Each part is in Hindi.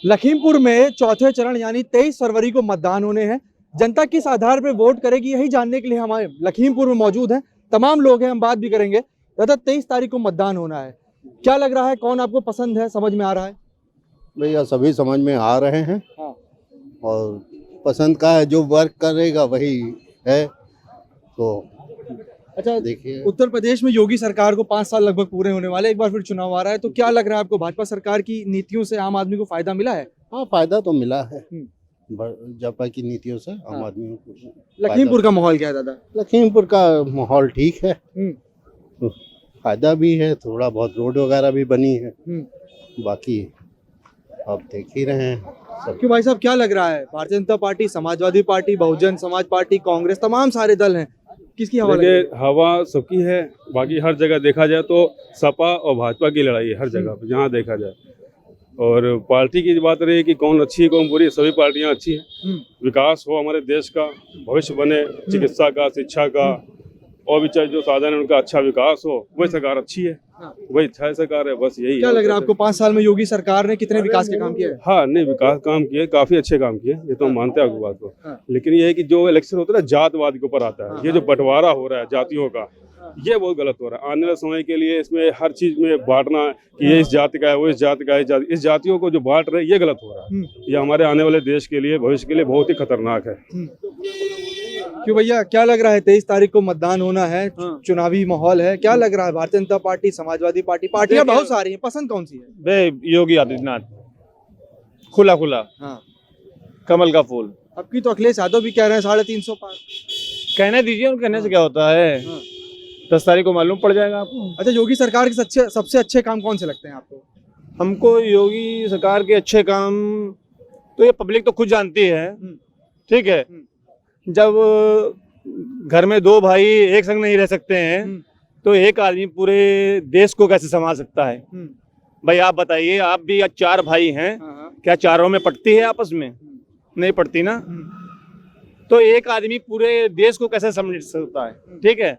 लखीमपुर में चौथे चरण यानी 23 फरवरी को मतदान होने हैं। जनता किस आधार पर वोट करेगी यही जानने के लिए हमारे लखीमपुर में मौजूद हैं तमाम लोग हैं, हम बात भी करेंगे। दादा 23 तारीख को मतदान होना है, क्या लग रहा है कौन आपको पसंद है, समझ में आ रहा है? भैया सभी समझ में आ रहे हैं। हाँ। और पसंद का है, जो वर्क करेगा वही है। तो अच्छा देखिए, उत्तर प्रदेश में योगी सरकार को 5 साल लगभग पूरे होने वाले, एक बार फिर चुनाव आ रहा है, तो क्या लग रहा है आपको भाजपा सरकार की नीतियों से आम आदमी को फायदा मिला है? हाँ फायदा तो मिला है भाजपा की नीतियों से आम हाँ। आदमी को। लखीमपुर का माहौल क्या है दादा? लखीमपुर का माहौल ठीक है, फायदा भी है, थोड़ा बहुत रोड वगैरह भी बनी है। बाकी आप देख ही रहे हैं सब। क्यों भाई साहब, क्या लग रहा है Bharatiya Janata party, Samajwadi party, Bahujan Samaj party, Congress, तमाम सारे दल हैं, किसकी हवा लग रही है? हवा सबकी है। बाकी हर जगह देखा जाए तो सपा और भाजपा की लड़ाई है हर जगह पे जहाँ देखा जाए। और पार्टी की बात रही कि कौन अच्छी है कौन बुरी, सभी पार्टियां अच्छी हैं। विकास हो हमारे देश का, भविष्य बने, चिकित्सा का, शिक्षा का और भी चाहे जो साधन है उनका अच्छा विकास हो, वही सरकार अच्छी है, वही अच्छा सरकार है। बस यही क्या है। लग रहा है आपको 5 साल में योगी सरकार ने कितने विकास के काम किए हैं? हाँ नहीं, विकास काम किए, काफी अच्छे काम किए, ये तो हम मानते हैं आपकी बात को। हाँ। लेकिन ये है कि जो इलेक्शन होता है ना जातवाद के ऊपर आता है, ये जो बंटवारा हो रहा है जातियों का, ये बहुत गलत हो रहा है। आने वाले समय के लिए इसमें हर चीज में बांटना कि ये इस जाति का है, वो इस जाति का है, इस जातियों को जो बांट रहे हैं ये गलत हो रहा है। ये हमारे आने वाले देश के लिए, भविष्य के लिए बहुत ही खतरनाक है। क्यों भैया, क्या लग रहा है 23 तारीख को मतदान होना है, चुनावी माहौल है, क्या लग रहा है भारतीय जनता पार्टी, समाजवादी पार्टी, पार्टियां बहुत सारी हैं, पसंद कौन सी है? योगी आदित्यनाथ, खुला खुला। हाँ। कमल का फूल। अब की तो अखिलेश यादव भी कह रहे हैं 350 पार। कहने दीजिए, उनके कहने से क्या होता है। 10 तारीख को मालूम पड़ जाएगा आपको। अच्छा, योगी सरकार के सबसे अच्छे काम कौन से लगते हैं आपको? हमको योगी सरकार के अच्छे काम तो ये पब्लिक तो खुद जानती है, ठीक है। जब घर में 2 भाई एक संग नहीं रह सकते हैं तो एक आदमी पूरे देश को कैसे संभाल सकता है? भाई आप बताइए, आप भी 4 भाई हैं, क्या चारों में पटती है आपस में? नहीं पटती ना। तो एक आदमी पूरे देश को कैसे समझ सकता है? ठीक है,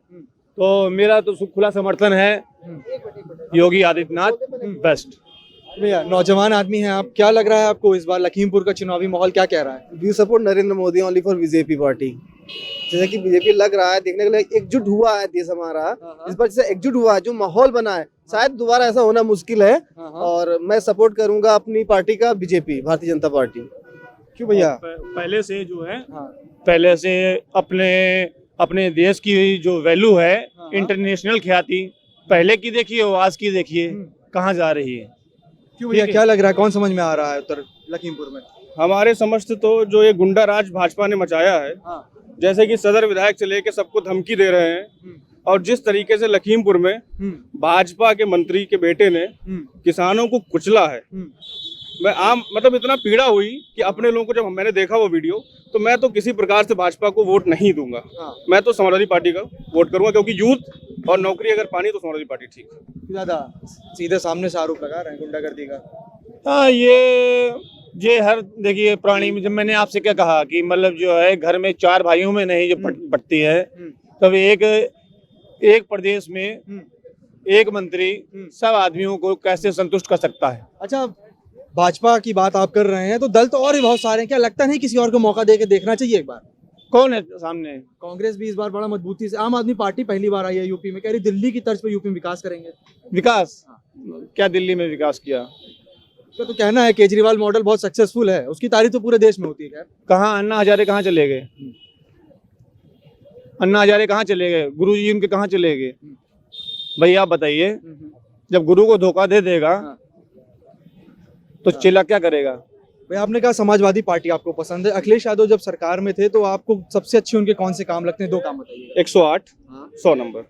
तो मेरा तो खुला समर्थन है, योगी आदित्यनाथ बेस्ट। भैया नौजवान आदमी हैं आप, क्या लग रहा है आपको इस बार लखीमपुर का चुनावी माहौल क्या कह रहा है? We support Narendra Modi only for BJP party. जैसे कि बीजेपी लग रहा है, देखने के लिए एकजुट हुआ है देश हमारा, इस बार जैसे एकजुट हुआ है, जो माहौल बना है, शायद दोबारा ऐसा होना मुश्किल है। और मैं सपोर्ट करूंगा अपनी पार्टी का, बीजेपी, भारतीय जनता पार्टी। क्यों भैया? पहले से जो है, पहले से अपने देश की जो वैल्यू है, इंटरनेशनल ख्याति, पहले की देखिए और आज की देखिए कहाँ जा रही है। क्यों भैया, क्या लग रहा है कौन समझ में आ रहा है उत्तर लखीमपुर में? हमारे समझ से तो जो ये गुंडा राज भाजपा ने मचाया है, जैसे कि सदर विधायक से लेके सबको धमकी दे रहे हैं, और जिस तरीके से लखीमपुर में भाजपा के मंत्री के बेटे ने किसानों को कुचला है, मैं मतलब इतना पीड़ा हुई कि अपने लोगों को, जब मैंने देखा वो वीडियो, तो मैं तो किसी प्रकार से भाजपा को वोट नहीं दूंगा। मैं तो समाजवादी पार्टी का वोट करूंगा, क्योंकि यूथ और नौकरी अगर पानी तो समाजवादी पार्टी ठीक है। दादा सीधे सामने से आरोप लगा रहे हैं गुंडागर्दी का। हाँ, ये हर देखिए प्राणी में, जब मैंने आपसे क्या कहा कि मतलब जो है घर में 4 भाइयों में नहीं जो पटती है, तब एक प्रदेश में एक मंत्री सब आदमियों को कैसे संतुष्ट कर सकता है? अच्छा, भाजपा की बात आप कर रहे हैं तो दल तो और भी बहुत सारे हैं, क्या लगता नहीं किसी और को मौका दे के देखना चाहिए एक बार? कौन है सामने? कांग्रेस भी इस बार बड़ा मजबूती से, आम आदमी पार्टी पहली बार आई है यूपी में, कह रही दिल्ली की तर्ज पे यूपी में विकास करेंगे। विकास? क्या दिल्ली में विकास किया? तो कहना है केजरीवाल मॉडल बहुत सक्सेसफुल है, उसकी तारीफ तो पूरे देश में होती है। कहाँ अन्ना हजारे कहाँ चले गए? अन्ना हजारे कहाँ चले गए? गुरुजी उनके कहाँ चले गए? भाई आप बताइए, जब गुरु को धोखा दे देगा तो चेला क्या करेगा? भाई आपने कहा समाजवादी पार्टी आपको पसंद है, अखिलेश यादव जब सरकार में थे तो आपको सबसे अच्छे उनके कौन से काम लगते हैं? 2 काम बताइए। 108 100 नंबर,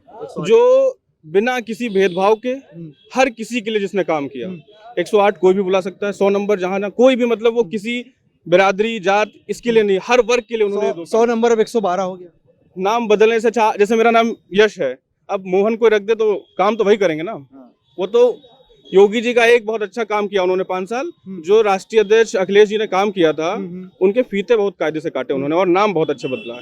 जो बिना किसी भेदभाव के हर किसी के लिए जिसने काम किया। 108 कोई भी बुला सकता है, 100 नंबर जहाँ ना कोई भी, मतलब वो किसी बिरादरी जात इसके लिए नहीं, हर वर्ग के लिए उन्होंने 100 नंबर अब 112 हो गया। नाम बदलने से अच्छा, जैसे मेरा नाम यश है, अब मोहन को रख दे तो काम तो वही करेंगे ना। वो तो योगी जी का एक बहुत अच्छा काम किया उन्होंने 5 साल, जो राष्ट्रीय अध्यक्ष अखिलेश जी ने काम किया था, उनके फीते बहुत कायदे से काटे उन्होंने, और नाम बहुत अच्छा बदला है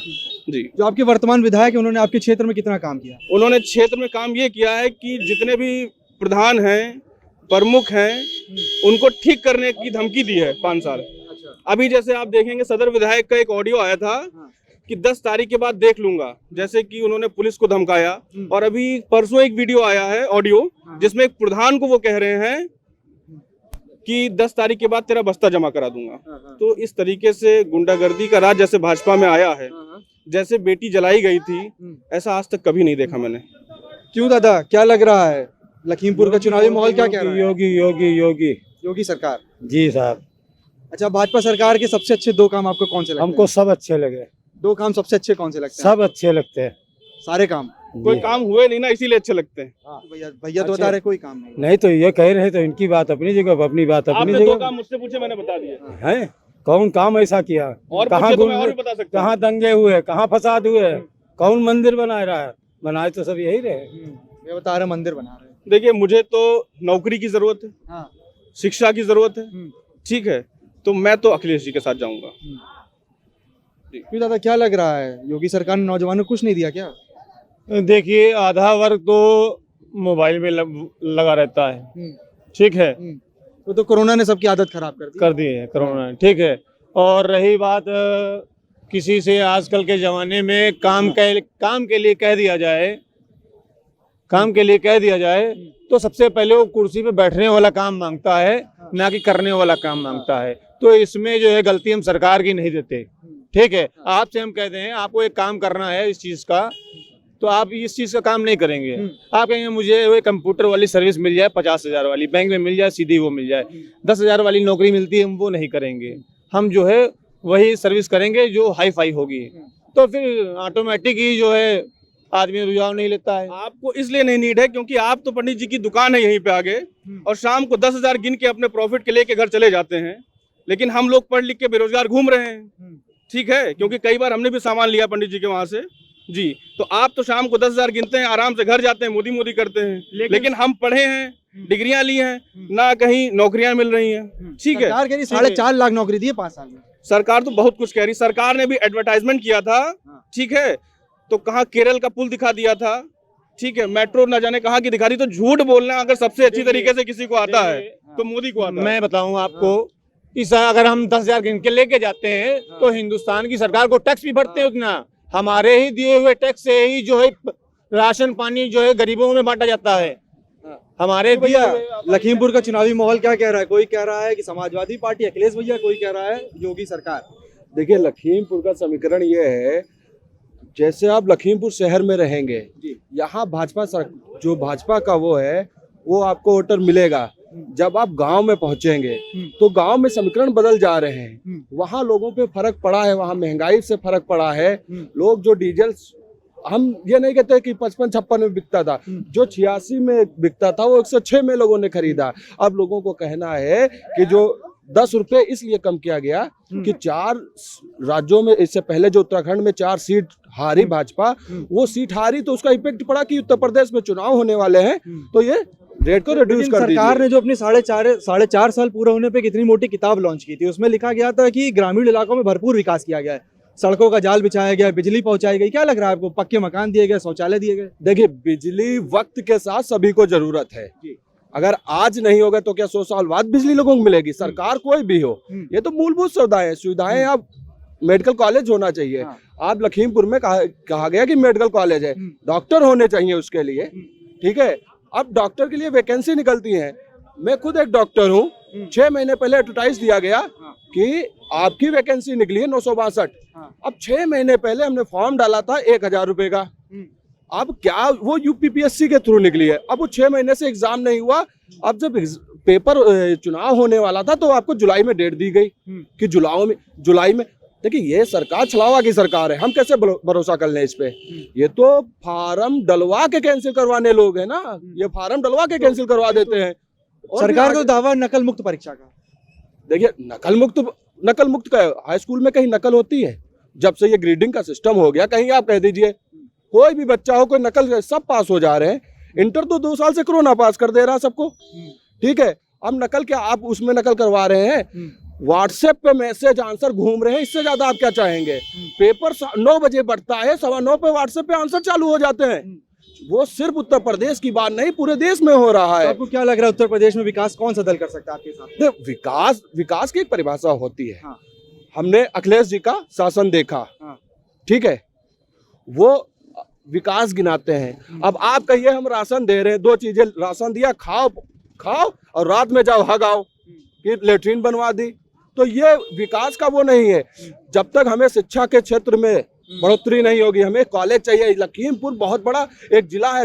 जी। जो आपके वर्तमान विधायक है, उन्होंने आपके क्षेत्र में कितना काम किया? उन्होंने क्षेत्र में काम ये किया है कि जितने भी प्रधान हैं, प्रमुख हैं उनको ठीक करने की धमकी दी है 5 साल। अभी जैसे आप देखेंगे सदर विधायक का एक ऑडियो आया था कि 10 तारीख के बाद देख लूंगा, जैसे कि उन्होंने पुलिस को धमकाया। और अभी परसों एक वीडियो आया है ऑडियो जिसमें एक प्रधान को वो कह रहे हैं कि 10 तारीख के बाद तेरा बस्ता जमा करा दूंगा। तो इस तरीके से गुंडागर्दी का राज जैसे भाजपा में आया है, जैसे बेटी जलाई गई थी, ऐसा आज तक कभी नहीं देखा मैंने। क्यों दादा, क्या लग रहा है लखीमपुर का चुनावी माहौल क्या कह रहा है? योगी सरकार। जी साहब, अच्छा, भाजपा सरकार के सबसे अच्छे 2 काम आपको कौन से लगते हमको हैं? सब अच्छे लगे। 2 काम सबसे अच्छे कौन से लगते हैं? सब अच्छे लगते हैं। सारे काम? कोई काम हुए नहीं ना, इसीलिए अच्छे लगते हैं। भैया तो बता रहे कोई काम नहीं। नहीं तो ये कह रहे तो इनकी बात अपनी जगह, अपनी बात अपनी आपने 2 जगह काम मुझसे पूछे, मैंने बता दिए। है। कौन काम ऐसा किया? और कहाँ पूछे तो मैं और भी बता सकता हूँ। कहाँ दंगे हुए, कहाँ फसाद हुए, कौन मंदिर बना रहा है? बनाए तो सब यही रहे। ये बता रहे मंदिर बना रहे हैं। देखिए, मुझे तो नौकरी की जरूरत है, हाँ। शिक्षा की जरूरत है, ठीक है, तो मैं तो अखिलेश जी के साथ जाऊंगा। क्यों दादा, क्या लग रहा है योगी सरकार ने नौजवानों को कुछ नहीं दिया क्या? देखिए, आधा वर्ग तो मोबाइल में लगा रहता है, ठीक है, तो कोरोना ने सबकी आदत खराब कर दी है कोरोना ने, ठीक है। और रही बात किसी से आजकल के जमाने में काम के लिए कह दिया जाए, तो सबसे पहले वो कुर्सी पे बैठने वाला काम मांगता है, ना कि करने वाला काम मांगता है। तो इसमें जो है गलती हम सरकार की नहीं देते, ठीक है। आपसे हम कहते हैं आपको एक काम करना है इस चीज का, तो आप इस चीज का काम नहीं करेंगे। आप कहेंगे मुझे वो कंप्यूटर वाली सर्विस मिल जाए 50,000 वाली, बैंक में मिल जाए सीधी वो मिल जाए, 10,000 वाली नौकरी मिलती है, हम वो नहीं करेंगे। हम जो है वही सर्विस करेंगे जो हाई फाई होगी। तो फिर ऑटोमेटिक ही जो है आदमी रुझाव नहीं लेता है। आपको इसलिए नहीं नीड है क्योंकि आप तो पंडित जी की दुकान है यहीं पे आगे, और शाम को 10,000 गिन के अपने प्रॉफिट के लेके घर चले जाते हैं। लेकिन हम लोग पढ़ लिख के बेरोजगार घूम रहे हैं, ठीक है, क्योंकि कई बार हमने भी सामान लिया पंडित जी के वहां से जी। तो आप तो शाम को 10,000 गिनते हैं, आराम से घर जाते हैं, मोदी करते हैं। लेकिन हम पढ़े हैं, डिग्रियां ली हैं, ना कहीं नौकरियां मिल रही हैं, ठीक है। सरकार कह रही 4.5 लाख नौकरी दी है 5 साल में। सरकार तो बहुत कुछ कह रही, सरकार ने भी एडवर्टाइजमेंट किया था, ठीक है, तो कहाँ केरल का पुल दिखा दिया था, ठीक है, मेट्रो न जाने कहाँ की दिखा दी। तो झूठ बोलना अगर सबसे अच्छी तरीके से किसी को आता है तो मोदी को आता है। मैं बताऊं आपको, इस अगर हम 10,000 गिन के लेके जाते हैं तो हिंदुस्तान की सरकार को टैक्स भी भरते हैं उतना। हमारे ही दिए हुए टैक्स से ही जो है राशन पानी जो है गरीबों में बांटा जाता है। हमारे भैया, लखीमपुर का चुनावी माहौल क्या कह रहा है? कोई कह रहा है कि समाजवादी पार्टी अखिलेश भैया, कोई कह रहा है योगी सरकार। देखिए, लखीमपुर का समीकरण ये है, जैसे आप लखीमपुर शहर में रहेंगे, यहाँ जो भाजपा का वो है वो आपको वोटर मिलेगा। जब आप गांव में पहुंचेंगे तो गांव में समीकरण बदल जा रहे हैं। वहाँ लोगों पे फर्क पड़ा है, वहाँ महंगाई से फर्क पड़ा है। लोग जो डीजल, हम ये नहीं कहते कि 55-56 में बिकता था, जो 86 में बिकता था वो 106 में लोगों ने खरीदा। अब लोगों को कहना है कि जो 10 रुपए इसलिए कम किया गया कि 4 राज्यों में, इससे पहले जो उत्तराखंड में 4 सीट हारी भाजपा, वो सीट हारी तो उसका इफेक्ट पड़ा कि उत्तर प्रदेश में चुनाव होने वाले हैं, तो ये रेट को रिड्यूस कर दीजिए। सरकार ने जो अपनी 4.5 साल पूरे होने पे कितनी मोटी किताब लॉन्च की थी, उसमें लिखा गया था कि ग्रामीण इलाकों में भरपूर विकास किया गया है, सड़कों का जाल बिछाया गया, बिजली पहुंचाई गई। क्या लग रहा है आपको? पक्के मकान दिए गए, शौचालय दिए गए? देखिए, बिजली वक्त के साथ सभी को जरूरत है। अगर आज नहीं होगा तो क्या 100 साल बाद बिजली लोगों को मिलेगी? सरकार कोई भी हो, ये तो मूलभूत सुविधाएं। अब मेडिकल कॉलेज होना चाहिए। आप लखीमपुर में कहा गया कि मेडिकल कॉलेज है, डॉक्टर होने चाहिए उसके लिए, ठीक है। अब डॉक्टर के लिए वैकेंसी निकलती है। मैं खुद एक डॉक्टर हूँ। 6 महीने पहले एडवर्टाइज दिया गया कि आपकी वैकेंसी निकली है 962। अब 6 महीने पहले हमने फॉर्म डाला था 1,000 रुपए का। अब क्या वो यूपीपीएससी के थ्रू निकली है। अब वो 6 महीने से एग्जाम नहीं हुआ। अब जब पेपर चुनाव होने वाला था तो आपको जुलाई में डेट दी गई कि जुलाई में। देखिए, ये सरकार छलावा की सरकार है, हम कैसे भरोसा कर लें इस पे? ये तो फार्म डलवा के कैंसिल करवाने लोग हैं ना, ये फार्म डलवा के कैंसिल करवा देते हैं। सरकार का दावा नकल मुक्त परीक्षा का। देखिए, नकल मुक्त का हाई स्कूल में कहीं नकल होती है? जब से ये ग्रेडिंग का सिस्टम हो गया, कहीं आप कह दीजिए कोई भी बच्चा हो, कोई नकल, सब पास हो जा रहे हैं। इंटर तो 2 साल से कोरोना पास कर दे रहा सबको, ठीक है। अब नकल क्या, आप उसमें नकल करवा रहे हैं? व्हाट्सएप पे मैसेज आंसर घूम रहे हैं, इससे ज्यादा आप क्या चाहेंगे? पेपर 9 बजे बढ़ता है, 9:15 पे व्हाट्सएप पे आंसर चालू हो जाते हैं। वो सिर्फ उत्तर प्रदेश की बात नहीं, पूरे देश में हो रहा तो है। आपको क्या लग रहा है उत्तर प्रदेश में विकास कौन सा दल कर सकता है आपके हिसाब से? विकास विकास की एक परिभाषा होती है। हाँ। हमने अखिलेश जी का शासन देखा, हाँ। ठीक है, वो विकास गिनाते हैं। अब आप कहिए हम राशन दे रहे हैं, दो चीजें, राशन दिया, खाओ और रात में जाओ हगाओ, कि लेटरिन बनवा दी, तो ये विकास का वो नहीं है। जब तक हमें शिक्षा के क्षेत्र में बढ़ोतरी नहीं होगी, हमें कॉलेज चाहिए। लखीमपुर बहुत बड़ा एक जिला है,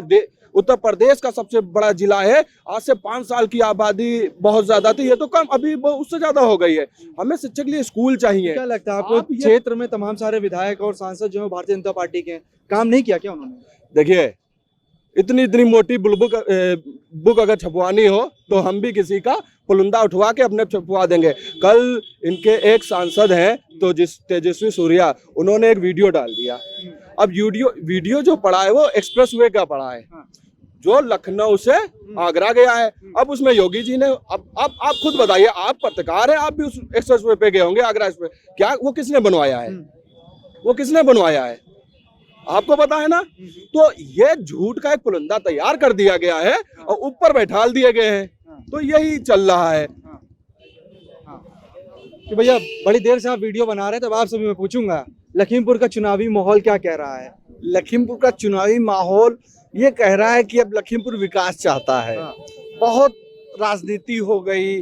उत्तर प्रदेश का सबसे बड़ा जिला है। आज से 5 साल की आबादी बहुत ज्यादा थी, ये तो कम, अभी उससे ज्यादा हो गई है। हमें शिक्षा के लिए स्कूल चाहिए। क्या लगता है आपको, क्षेत्र में तमाम सारे विधायक और सांसद जो है भारतीय जनता पार्टी के हैं, काम नहीं किया क्या उन्होंने? देखिए, इतनी मोटी बुक अगर छपवानी हो तो हम भी किसी का पुलंदा उठवा के अपने छपवा देंगे। कल इनके एक सांसद हैं तो तेजस्वी सूर्या, उन्होंने एक वीडियो डाल दिया। अब वीडियो जो पड़ा है वो एक्सप्रेस वे का पड़ा है, जो लखनऊ से आगरा गया है। अब उसमें योगी जी ने, अब आप खुद बताइए, आप पत्रकार हैं, आप भी उस एक्सप्रेस वे पे गए होंगे आगरा एक्सप्रेस, क्या वो किसने बनवाया है? वो किसने बनवाया है? आपको पता है ना। तो ये झूठ का एक पुलंदा तैयार कर दिया गया है और ऊपर बैठाल दिए गए हैं, तो यही चल रहा है। कि भैया बड़ी देर से आप वीडियो बना रहे हैं, तब आपसे भी मैं पूछूंगा, लखीमपुर का चुनावी माहौल क्या कह रहा है? लखीमपुर का चुनावी माहौल ये कह रहा है कि अब लखीमपुर विकास चाहता है। बहुत राजनीति हो गई,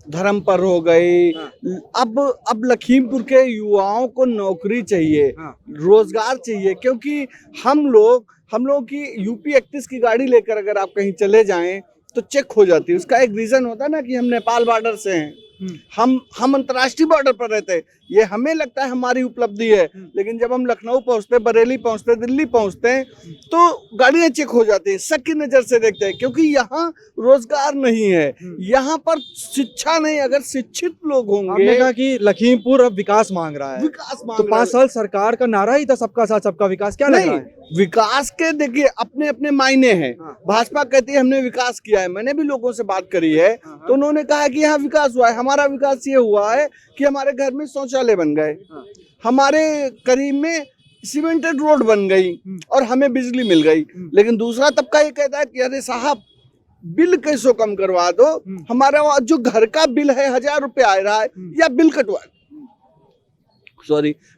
धर्म पर हो गई। अब लखीमपुर के युवाओं को नौकरी चाहिए, रोजगार चाहिए, क्योंकि हम लोग की यूपी 31 की गाड़ी लेकर अगर आप कहीं चले जाएं तो चेक हो जाती है। उसका एक रीजन होता है ना कि हम नेपाल बॉर्डर से हैं, हम अंतर्राष्ट्रीय बॉर्डर पर रहते हैं। ये हमें लगता है हमारी उपलब्धि है, लेकिन जब हम लखनऊ पहुंचते, बरेली पहुंचते, दिल्ली पहुंचते हैं तो गाड़ियां चेक हो जाती है, शक की नजर से देखते हैं, क्योंकि यहाँ रोजगार नहीं है, यहाँ पर शिक्षा नहीं। अगर शिक्षित लोग होंगे। आपने कहा कि लखीमपुर अब विकास मांग रहा है, विकास मांग तो 5 साल सरकार का नारा ही था सबका साथ सबका विकास, क्या लग रहा है? विकास के देखिए अपने अपने मायने हैं। भाजपा कहती है हमने विकास किया है, मैंने भी लोगों से बात करी है तो उन्होंने कहा कि यहाँ विकास हुआ है। हमारा विकास ये हुआ है कि हमारे घर में शौचालय बन गए, हमारे करीब में सीमेंटेड रोड बन गई और हमें बिजली मिल गई। लेकिन दूसरा तबका ये कहता है कि अरे साहब बिल कैसो कम करवा दो, हमारा जो घर का बिल है 1000 रुपये आ रहा है, या बिल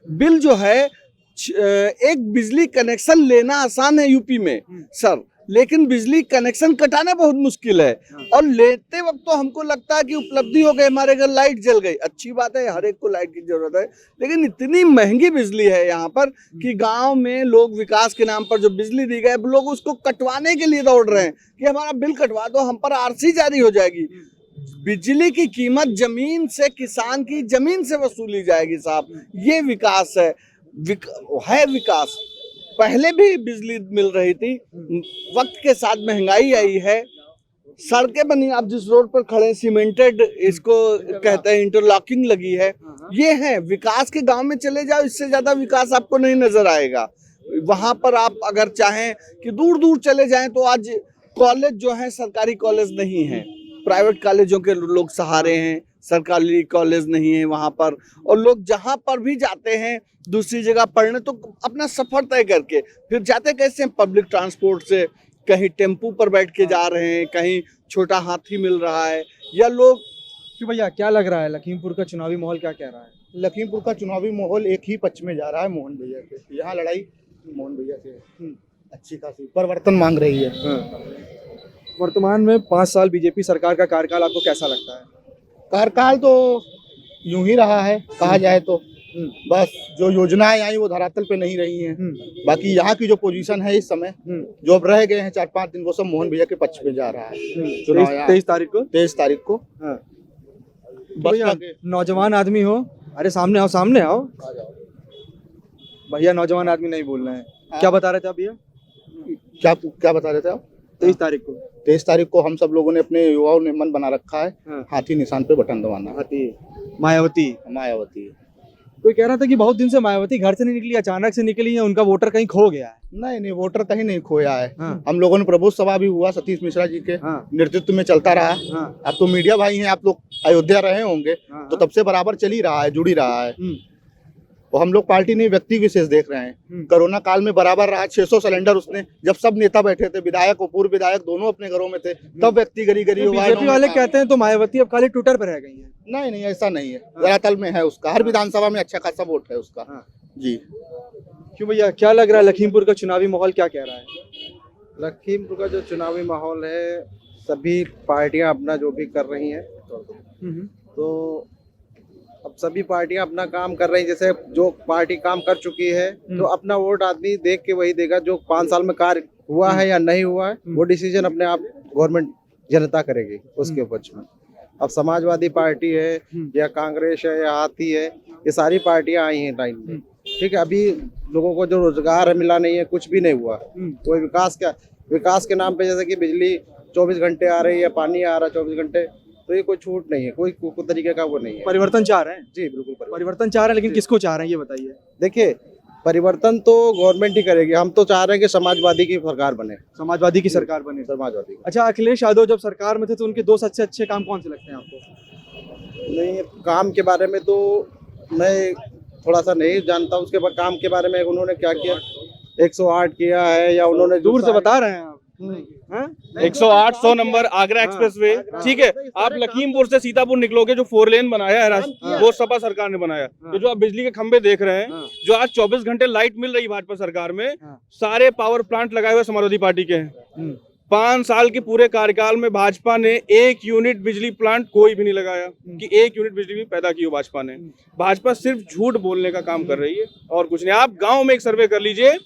बिल जो है, एक बिजली कनेक्शन लेना आसान है यूपी में सर, लेकिन बिजली कनेक्शन कटाना बहुत मुश्किल है। और लेते वक्त तो हमको लगता है कि उपलब्धि हो गई, हमारे घर लाइट जल गई, अच्छी बात है, हर एक को लाइट की जरूरत है, लेकिन इतनी महंगी बिजली है यहाँ पर कि गांव में लोग विकास के नाम पर जो बिजली दी गई, लोग उसको कटवाने के लिए दौड़ रहे हैं कि हमारा बिल कटवा दो, हम पर आरसी जारी हो जाएगी। बिजली की कीमत जमीन से, किसान की जमीन से वसूली जाएगी साहब। ये विकास है, विकास। पहले भी बिजली मिल रही थी, वक्त के साथ महंगाई आई है, सड़कें बनी, आप जिस रोड पर खड़े सीमेंटेड, इसको कहते हैं इंटरलॉकिंग लगी है, ये है विकास। के गांव में चले जाओ, इससे ज्यादा विकास आपको नहीं नजर आएगा। वहां पर आप अगर चाहें कि दूर दूर चले जाएं तो आज कॉलेज जो है सरकारी कॉलेज नहीं है, प्राइवेट कॉलेजों के लोग सहारे हैं, सरकारी कॉलेज नहीं है वहाँ पर। और लोग जहाँ पर भी जाते हैं दूसरी जगह पढ़ने तो अपना सफर तय करके फिर जाते कैसे हैं? पब्लिक ट्रांसपोर्ट से, कहीं टेम्पू पर बैठ के जा रहे हैं, कहीं छोटा हाथी मिल रहा है, या लोग। कि भैया क्या लग रहा है लखीमपुर का चुनावी माहौल क्या कह रहा है? लखीमपुर का चुनावी माहौल एक ही पक्ष में जा रहा है, मोहन भैया के। यहाँ लड़ाई मोहन भैया से अच्छी खासी परिवर्तन मांग रही है। वर्तमान में 5 साल बीजेपी सरकार का कार्यकाल आपको कैसा लगता है? कार्यकाल तो यूं ही रहा है कहा जाए तो, बस जो योजनाएं आई वो धरातल पे नहीं रही हैं। बाकी यहाँ की जो पोजीशन है इस समय, जो अब रह गए हैं 4-5 दिन, वो सब मोहन भैया के पक्ष में जा रहा है। चुनाव 23 तारीख को 23 तारीख को। भैया नौजवान आदमी हो, अरे सामने आओ, सामने आओ भैया। नौजवान आदमी नहीं बोल रहे हैं, क्या बता रहे थे आप भैया? क्या बता रहे थे आप? 23 तारीख को 23 तारीख को हम सब लोगों ने, अपने युवाओं ने मन बना रखा है, हाथी निशान पे बटन दबाना। हाथी मायावती कोई कह रहा था कि बहुत दिन से मायावती घर से नहीं निकली, अचानक से निकली है, उनका वोटर कहीं खो गया है। नहीं, वोटर कहीं नहीं खोया है। हम लोगों ने प्रबोध सभा भी हुआ, सतीश मिश्रा जी के नेतृत्व में चलता रहा। आप तो मीडिया भाई हैं, आप लोग अयोध्या रहे होंगे, तो तब से बराबर चल ही रहा है, जुड़ ही रहा है। और हम लोग पार्टी नहीं व्यक्ति विशेष देख रहे हैं। कोरोना काल में बराबर रहा, 600 सिलेंडर उसने, जब सब नेता बैठे थे, विधायक और पूर्व विधायक दोनों अपने घरों में थे, तब व्यक्ति गरी गरी बीजेपी वाले कहते हैं तो मायावती अब खाली ट्विटर पर रह गई है। नहीं नहीं, ऐसा नहीं है, धरातल में है उसका, हर विधानसभा में अच्छा खासा वोट है उसका। जी क्यों भैया, क्या लग रहा है लखीमपुर का चुनावी माहौल क्या कह रहा है? लखीमपुर का जो चुनावी माहौल है, सभी पार्टियां अपना जो भी कर रही हैं, तो अब सभी पार्टियां अपना काम कर रही हैं। जैसे जो पार्टी काम कर चुकी है तो अपना वोट आदमी देख के वही देगा, जो 5 साल में कार्य हुआ है या नहीं हुआ है वो डिसीजन अपने आप गवर्नमेंट जनता करेगी उसके पक्ष में। अब समाजवादी पार्टी है या कांग्रेस है या हाथी है, ये सारी पार्टियां आई हैं टाइम में, ठीक है। अभी लोगों को जो रोजगार है मिला नहीं है, कुछ भी नहीं हुआ, कोई विकास के नाम पे जैसे कि बिजली 24 घंटे आ रही है, पानी आ रहा है 24 घंटे, तो ये कोई छूट नहीं है, कोई तरीके का वो नहीं है। परिवर्तन चाह रहे हैं? जी बिल्कुल परिवर्तन चाह रहे हैं, लेकिन किसको चाह रहे हैं ये बताइए। देखिए, परिवर्तन तो गवर्नमेंट ही करेगी, हम तो चाह रहे हैं कि समाजवादी की सरकार बने। समाजवादी की सरकार बने? समाजवादी। अच्छा, अखिलेश यादव जब सरकार में थे तो उनके 2 सबसे अच्छे काम कौन से लगते हैं आपको? नहीं, काम के बारे में तो मैं थोड़ा सा नहीं जानता, उसके बाद काम के बारे में उन्होंने क्या किया, 108 किया है या उन्होंने दूर से बता रहे हैं आप? 108 100 नंबर आगरा एक्सप्रेसवे, ठीक है। आप लखीमपुर से सीतापुर निकलोगे, जो 4 लेन बनाया है वो सपा सरकार ने बनाया। तो जो आप बिजली के खंभे देख रहे हैं, जो आज 24 घंटे लाइट मिल रही भाजपा सरकार में, सारे पावर प्लांट लगाए हुए समाजवादी पार्टी के हैं। 5 साल के पूरे कार्यकाल में भाजपा ने 1 यूनिट बिजली प्लांट कोई भी नहीं लगाया कि 1 यूनिट बिजली भी पैदा की हो भाजपा ने। भाजपा सिर्फ झूठ बोलने का काम कर रही है और कुछ नहीं। आप गांव में एक सर्वे कर लीजिए,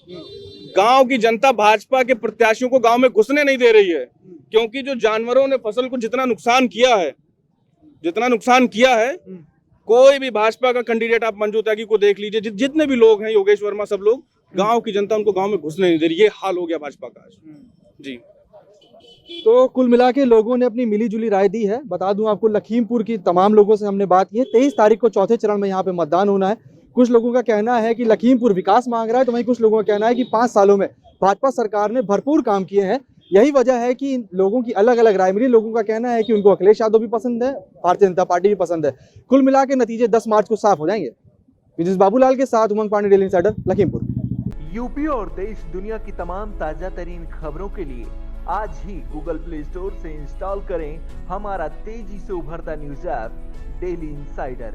गांव की जनता भाजपा के प्रत्याशियों को गांव में घुसने नहीं दे रही है, क्योंकि जो जानवरों ने फसल को जितना नुकसान किया है, कोई भी भाजपा का कैंडिडेट आप मंजू त्यागी को देख लीजिए, जितने भी लोग हैं, योगेश वर्मा, सब लोग, गांव की जनता उनको गांव में घुसने नहीं दे रही। ये हाल हो गया भाजपा का आज। जी, तो कुल मिला के लोगों ने अपनी मिली जुली राय दी है। बता दूं आपको, लखीमपुर की तमाम लोगों से हमने बात की है। 23 तारीख को चौथे चरण में यहाँ पे मतदान होना है। कुछ लोगों का कहना है कि लखीमपुर विकास मांग रहा है, तो वहीं कुछ लोगों का कहना है कि 5 सालों में भाजपा सरकार ने भरपूर काम किए हैं। यही वजह है कि लोगों की अलग अलग राय मिली। लोगों का कहना है कि उनको अखिलेश यादव भी पसंद है, भारतीय जनता पार्टी भी पसंद है। कुल मिला के नतीजे 10 मार्च को साफ हो जाएंगे। विजिस बाबूलाल के साथ Umang Pandey, daily insider, Lakhimpur. UP और देश दुनिया की तमाम ताजा तरीन खबरों के लिए आज ही गूगल प्ले स्टोर से इंस्टॉल करें हमारा तेजी से उभरता न्यूज ऐप डेली इंसाइडर।